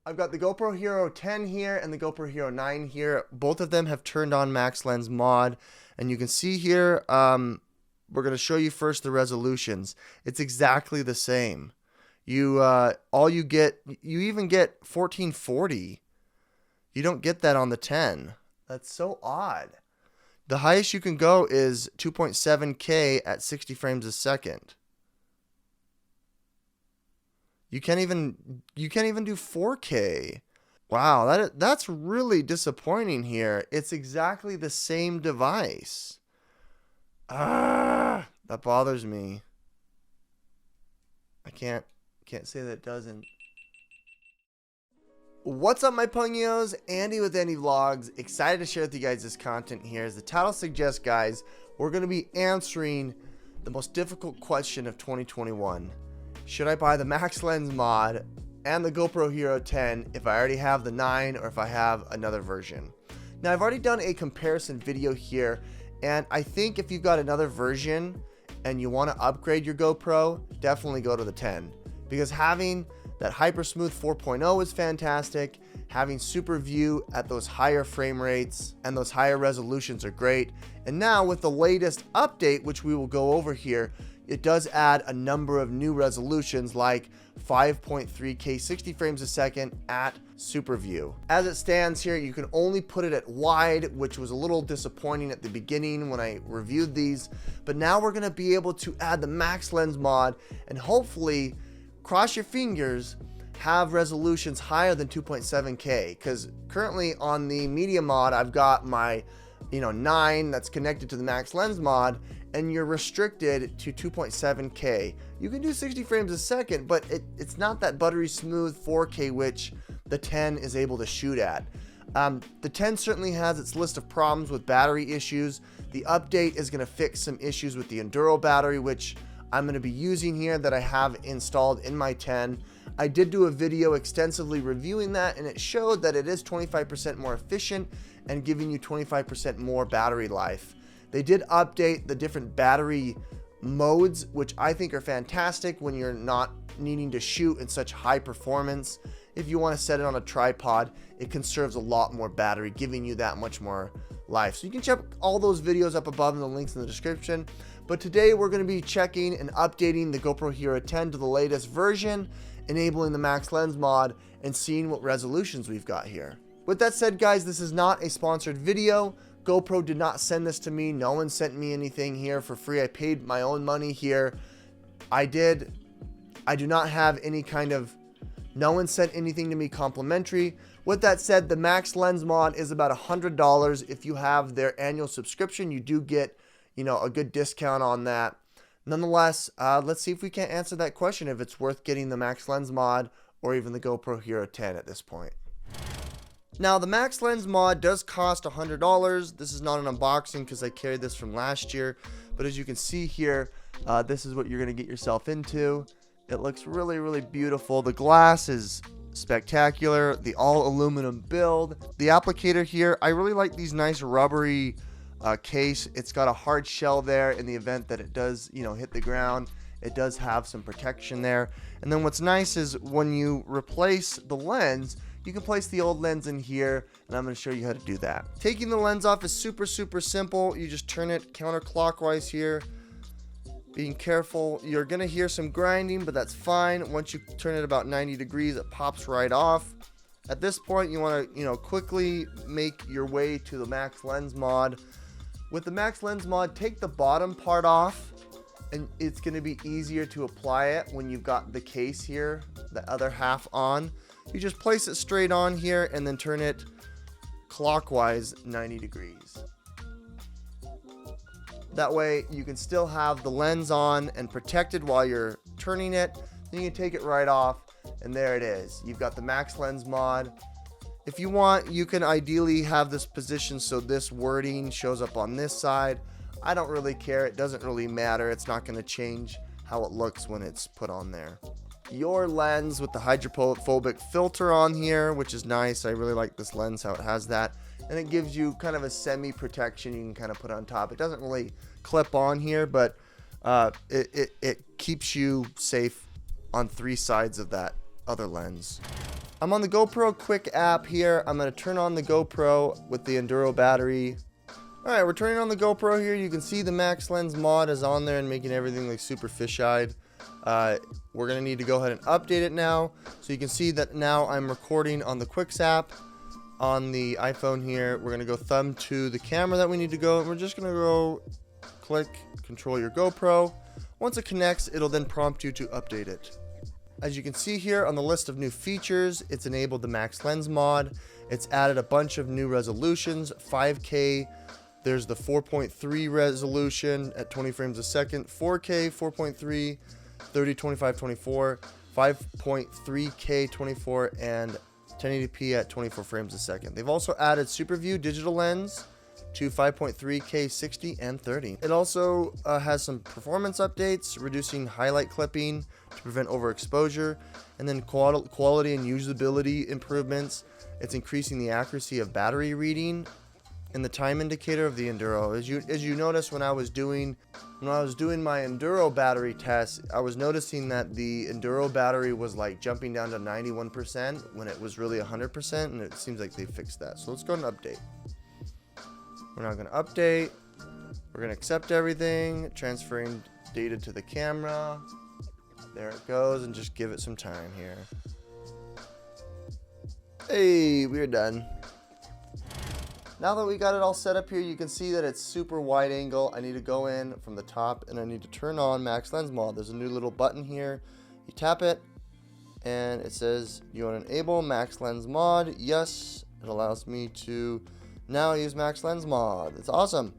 I've got the GoPro Hero 10 here and the GoPro Hero 9 here. Both of them have turned on Max Lens Mod. And you can see here, we're going to show you first the resolutions. It's exactly the same. You even get 1440. You don't get that on the 10. That's so odd. The highest you can go is 2.7K at 60 frames a second. You can't even do 4K. Wow, that's really disappointing here. It's exactly the same device. That bothers me. I can't say that it doesn't. What's up, my pungios? Andy with Andy Vlogs. Excited to share with you guys this content here. As the title suggests, guys, we're going to be answering the most difficult question of 2021. Should I buy the Max Lens Mod and the GoPro Hero 10 if I already have the 9 or if I have another version? Now, I've already done a comparison video here, and I think if you've got another version and you want to upgrade your GoPro, definitely go to the 10, because having that Hyper Smooth 4.0 is fantastic. Having super view at those higher frame rates and those higher resolutions are great. And now with the latest update, which we will go over here, it does add a number of new resolutions like 5.3K 60 frames a second at super view. As it stands here, you can only put it at wide, which was a little disappointing at the beginning when I reviewed these. But now we're going to be able to add the Max Lens Mod and hopefully, cross your fingers, have resolutions higher than 2.7K, because currently on the Media Mod, I've got my 9 that's connected to the Max Lens Mod, and you're restricted to 2.7K. You can do 60 frames a second, but it's not that buttery smooth 4K which the 10 is able to shoot at. The 10 certainly has its list of problems with battery issues. The update is going to fix some issues with the Enduro battery, which I'm going to be using here, that I have installed in my 10. I did do a video extensively reviewing that, and it showed that it is 25% more efficient and giving you 25% more battery life. They did update the different battery modes, which I think are fantastic when you're not needing to shoot in such high performance. If you want to set it on a tripod, it conserves a lot more battery, giving you that much more life. So you can check all those videos up above in the links in the description. But today we're going to be checking and updating the GoPro Hero 10 to the latest version, enabling the Max Lens Mod, and seeing what resolutions we've got here. With that said, guys, this is not a sponsored video. GoPro did not send this to me. No one sent me anything here for free. I paid my own money here. I do not have any kind of, no one sent anything to me complimentary. With that said, the Max Lens Mod is about $100. If you have their annual subscription, you do get, a good discount on that. Nonetheless, let's see if we can't answer that question, if it's worth getting the Max Lens Mod or even the GoPro Hero 10 at this point. Now, the Max Lens Mod does cost $100. This is not an unboxing because I carried this from last year. But as you can see here, this is what you're going to get yourself into. It looks really, really beautiful. The glass is spectacular. The all aluminum build. The applicator here, I really like these nice rubbery case. It's got a hard shell there in the event that it does, hit the ground. It does have some protection there. And then what's nice is when you replace the lens, you can place the old lens in here, and I'm going to show you how to do that. Taking the lens off is super, super simple. You just turn it counterclockwise here. Being careful, you're going to hear some grinding, but that's fine. Once you turn it about 90 degrees, it pops right off. At this point, you want to, quickly make your way to the Max Lens Mod. With the Max Lens Mod, take the bottom part off, and it's going to be easier to apply it when you've got the case here, the other half on. You just place it straight on here and then turn it clockwise 90 degrees. That way you can still have the lens on and protected while you're turning it. Then you can take it right off, and there it is. You've got the Max Lens Mod. If you want, you can ideally have this position so this wording shows up on this side. I don't really care. It doesn't really matter. It's not going to change how it looks when it's put on there. Your lens with the hydrophobic filter on here, which is nice. I really like this lens, how it has that. And it gives you kind of a semi-protection you can kind of put on top. It doesn't really clip on here, but it keeps you safe on 3 sides of that other lens. I'm on the GoPro Quick app here. I'm going to turn on the GoPro with the Enduro battery. Alright, we're turning on the GoPro here. You can see the Max Lens Mod is on there and making everything like super fisheyed. We're going to need to go ahead and update it now. So you can see that now I'm recording on the Quicks app on the iPhone here. We're going to go thumb to the camera that we need to go. And we're just going to go click control your GoPro. Once it connects, it'll then prompt you to update it. As you can see here on the list of new features, it's enabled the Max Lens Mod. It's added a bunch of new resolutions, 5K. There's the 4.3 resolution at 20 frames a second, 4K, 4.3, 30, 25, 24, 5.3K 24, and 1080p at 24 frames a second. They've also added Super View digital lens to 5.3K 60 and 30. It also has some performance updates, reducing highlight clipping to prevent overexposure, and then quality and usability improvements. It's increasing the accuracy of battery reading and the time indicator of the Enduro. As you notice, when I was doing my Enduro battery test, I was noticing that the Enduro battery was like jumping down to 91% when it was really 100%, and it seems like they fixed that. So let's go and update. We're now going to update. We're going to accept everything, transferring data to the camera. There it goes, and just give it some time here. Hey, we're done. Now that we got it all set up here, you can see that it's super wide angle. I need to go in from the top and I need to turn on Max Lens Mod. There's a new little button here. You tap it and it says you want to enable Max Lens Mod. Yes, it allows me to now use Max Lens Mod. It's awesome.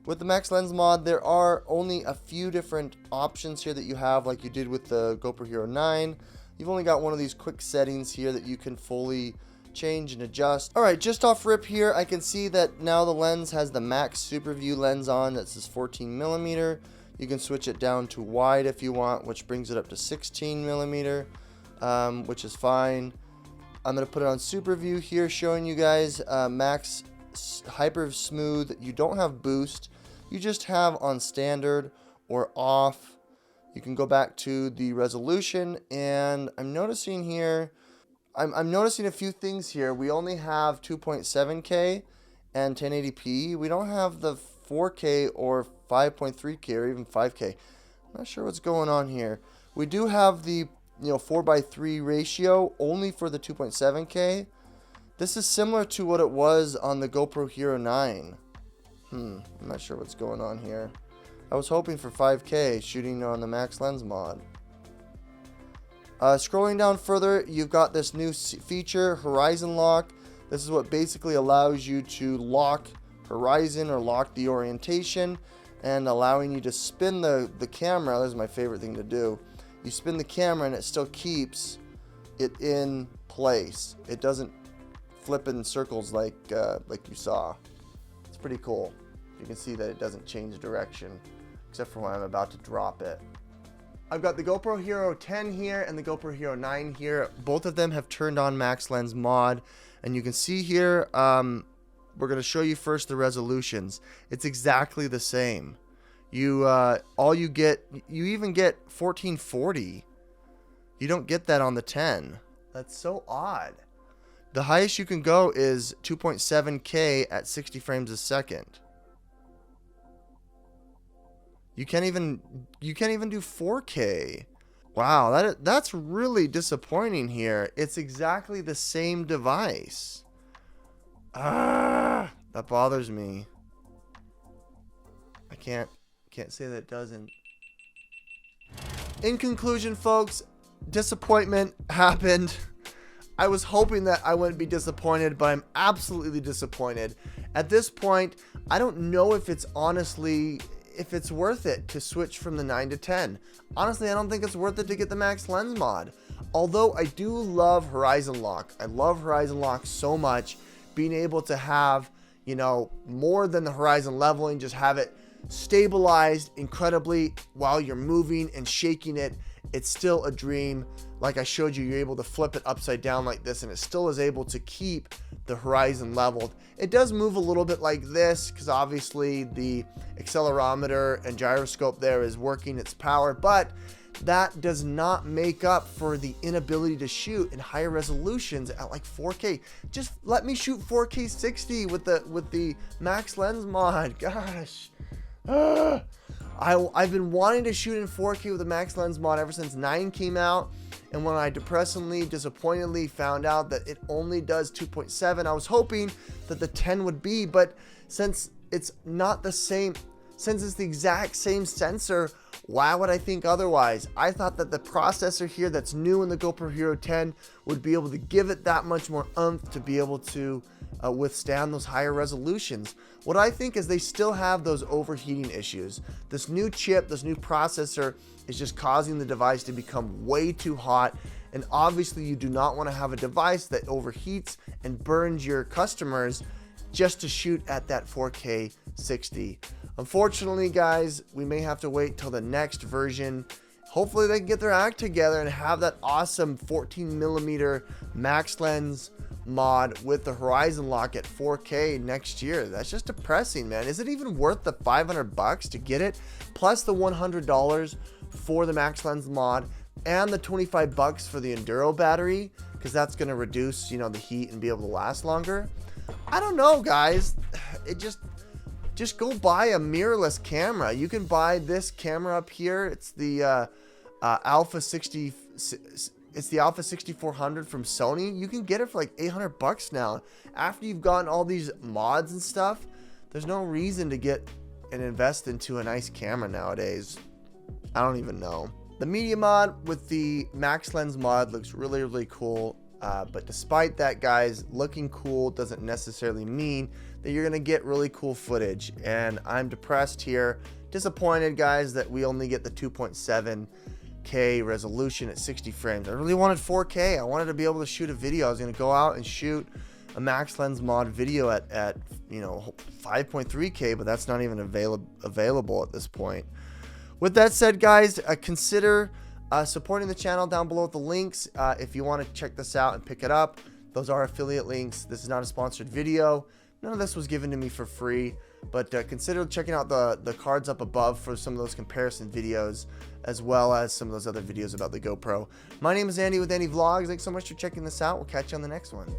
With the Max Lens Mod, there are only a few different options here that you have, like you did with the GoPro Hero 9. You've only got one of these quick settings here that you can fully change and adjust. Alright, just off rip here, I can see that now the lens has the Max Super View lens on. That says 14mm. You can switch it down to wide if you want, which brings it up to 16mm, which is fine. I'm going to put it on Super View here, showing you guys Max Hyper Smooth. You don't have boost, you just have on standard or off. You can go back to the resolution, and I'm noticing here, I'm noticing a few things here. We only have 2.7K and 1080p. We don't have the 4K or 5.3K or even 5K. I'm not sure what's going on here. We do have the 4:3 ratio only for the 2.7K. This is similar to what it was on the GoPro Hero 9. I'm not sure what's going on here. I was hoping for 5K shooting on the Max Lens Mod. Scrolling down further, you've got this new feature, Horizon Lock. This is what basically allows you to lock horizon or lock the orientation, and allowing you to spin the camera. This is my favorite thing to do. You spin the camera and it still keeps it in place. It doesn't flip in circles like you saw. It's pretty cool. You can see that it doesn't change direction, except for when I'm about to drop it. I've got the GoPro Hero 10 here and the GoPro Hero 9 here. Both of them have turned on Max Lens Mod, and you can see here, we're going to show you first the resolutions. It's exactly the same. You even get 1440. You don't get that on the 10. That's so odd. The highest you can go is 2.7K at 60 frames a second. You can't even do 4K. Wow, that's really disappointing here. It's exactly the same device. That bothers me. I can't say that it doesn't. In conclusion, folks, disappointment happened. I was hoping that I wouldn't be disappointed, but I'm absolutely disappointed. At this point, I don't know if it's worth it to switch from the 9 to 10. Honestly, I don't think it's worth it to get the Max Lens Mod. Although I do love Horizon Lock. I love Horizon Lock so much. Being able to have, more than the horizon leveling, just have it stabilized incredibly while you're moving and shaking it. It's still a dream. Like I showed you, you're able to flip it upside down like this, and it still is able to keep the horizon leveled. It does move a little bit like this because obviously the accelerometer and gyroscope there is working its power, but that does not make up for the inability to shoot in higher resolutions at like 4K. Just let me shoot 4K 60 with the Max Lens Mod. Gosh. I've been wanting to shoot in 4K with the Max Lens Mod ever since 9 came out, and when I disappointingly found out that it only does 2.7, I was hoping that the 10 would be, but since it's not the same, since it's the exact same sensor, why would I think otherwise? I thought that the processor here that's new in the GoPro Hero 10 would be able to give it that much more oomph to be able to withstand those higher resolutions. What I think is they still have those overheating issues. This new chip, this new processor is just causing the device to become way too hot, and obviously you do not want to have a device that overheats and burns your customers just to shoot at that 4K 60. Unfortunately, guys, we may have to wait till the next version. Hopefully they can get their act together and have that awesome 14mm Max Lens Mod with the horizon lock at 4K next year. That's just depressing, man. Is it even worth the $500 to get it, plus the $100 for the Max Lens Mod and the $25 for the Enduro battery, because that's going to reduce, you know, the heat and be able to last longer? I don't know, guys. It just go buy a mirrorless camera. You can buy this camera up here. It's the Alpha 60. It's the Alpha 6400 from Sony. You can get it for like $800 now. After you've gotten all these mods and stuff, there's no reason to get and invest into a nice camera nowadays. I don't even know. The Media Mod with the Max Lens Mod looks really, really cool. But despite that, guys, looking cool doesn't necessarily mean that you're going to get really cool footage. And I'm depressed here. Disappointed, guys, that we only get the 2.7K resolution at 60 frames. I really wanted 4K. I wanted to be able to shoot a video. I was going to go out and shoot a Max Lens Mod video at you know, 5.3K, but that's not even available at this point. With that said, guys, consider supporting the channel down below with the links if you want to check this out and pick it up. Those are affiliate links. This is not a sponsored video. None of this was given to me for free, but consider checking out the cards up above for some of those comparison videos, as well as some of those other videos about the GoPro. My name is Andy with Andy Vlogs. Thanks so much for checking this out. We'll catch you on the next one.